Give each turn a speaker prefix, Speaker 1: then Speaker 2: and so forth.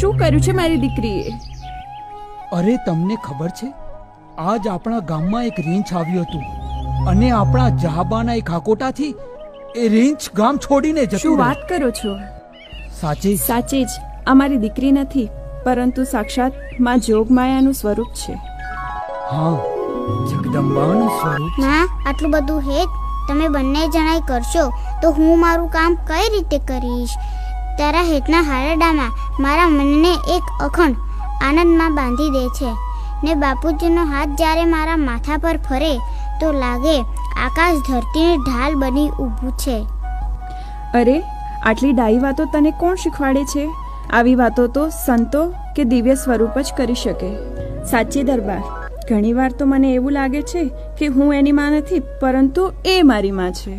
Speaker 1: શું કર્યું છે મારી દીકરીએ?
Speaker 2: અરે તમને ખબર છે, આજ આપણા ગામમાં એક રીંછ આવ્યું હતું અને આપણા જહાબાના એક હાકોટાથી એ રીંછ ગામ છોડીને જતું
Speaker 1: શું
Speaker 2: રહ્યું.
Speaker 1: વાત કરો છો?
Speaker 2: સાચે જ.
Speaker 1: સાચે જ અમારી દીકરી નથી, પરંતુ સાક્ષાત માં જોગમાયાનું સ્વરૂપ છે.
Speaker 2: હા, જગદંબાનું સ્વરૂપ.
Speaker 3: ના, આટલું બધું હેત તમે બંને જણાય કરશો તો હું મારું કામ કઈ રીતે કરીશ? તારા હેતના હારડામાં મારા મનને એક અખંડ આનંદમાં બાંધી દે છે ને બાપુજીનો હાથ જ્યારે મારા માથા પર ફરે તો લાગે આકાશ ધરતીની ઢાલ બની ઊભું છે.
Speaker 1: અરે, આટલી ડાઈ વાતો તને કોણ શીખવાડે છે? આવી વાતો તો સંતો કે દિવ્ય સ્વરૂપ જ કરી શકે. સાચી દરબાર, ઘણીવાર તો મને એવું લાગે છે કે હું એની માં નથી, પરંતુ એ મારી માં છે.